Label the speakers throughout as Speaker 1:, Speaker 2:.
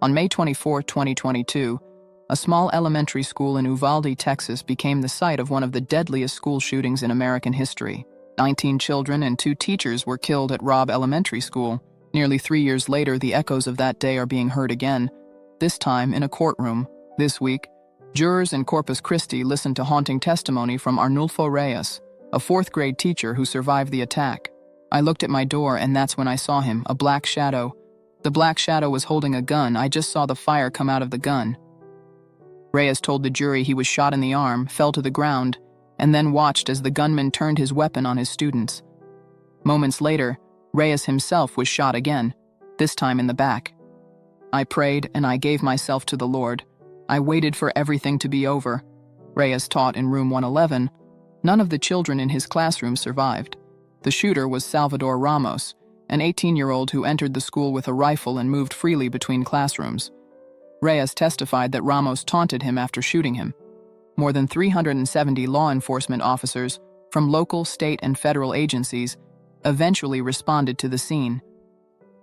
Speaker 1: On May 24, 2022, a small elementary school in Uvalde, Texas became the site of one of the deadliest school shootings in American history. 19 children and 2 teachers were killed at Robb Elementary School. Nearly 3 years later, the echoes of that day are being heard again, this time in a courtroom. This week, jurors in Corpus Christi listened to haunting testimony from Arnulfo Reyes, a 4th-grade teacher who survived the attack. I looked at my door, and that's when I saw him, a black shadow. The black shadow was holding a gun. I just saw the fire come out of the gun. Reyes told the jury he was shot in the arm, fell to the ground, and then watched as the gunman turned his weapon on his students. Moments later, Reyes himself was shot again, this time in the back. I prayed and I gave myself to the Lord. I waited for everything to be over. Reyes taught in room 111. None of the children in his classroom survived. The shooter was Salvador Ramos, an 18-year-old who entered the school with a rifle and moved freely between classrooms. Reyes testified that Ramos taunted him after shooting him. More than 370 law enforcement officers from local, state, and federal agencies eventually responded to the scene.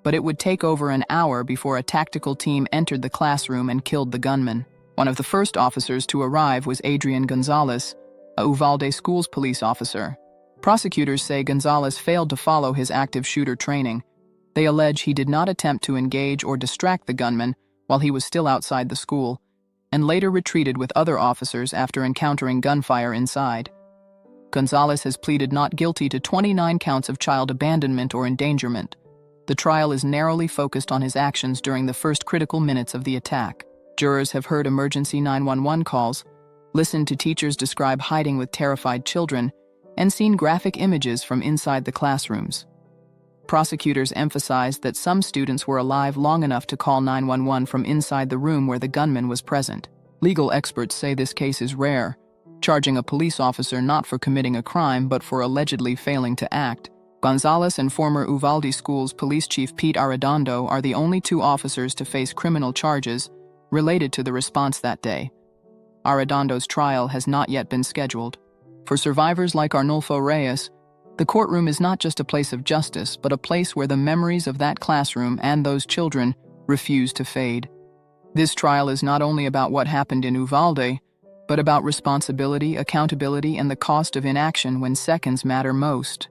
Speaker 1: But it would take over an hour before a tactical team entered the classroom and killed the gunman. One of the first officers to arrive was Adrian Gonzalez, a Uvalde Schools police officer. Prosecutors say Gonzalez failed to follow his active shooter training. They allege he did not attempt to engage or distract the gunman while he was still outside the school, and later retreated with other officers after encountering gunfire inside. Gonzalez has pleaded not guilty to 29 counts of child abandonment or endangerment. The trial is narrowly focused on his actions during the first critical minutes of the attack. Jurors have heard emergency 911 calls, listened to teachers describe hiding with terrified children, and seen graphic images from inside the classrooms. Prosecutors emphasized that some students were alive long enough to call 911 from inside the room where the gunman was present. Legal experts say this case is rare, charging a police officer not for committing a crime but for allegedly failing to act. Gonzalez and former Uvalde Schools Police Chief Pete Arredondo are the only 2 officers to face criminal charges related to the response that day. Arredondo's trial has not yet been scheduled. For survivors like Arnulfo Reyes, the courtroom is not just a place of justice, but a place where the memories of that classroom and those children refuse to fade. This trial is not only about what happened in Uvalde, but about responsibility, accountability, and the cost of inaction when seconds matter most.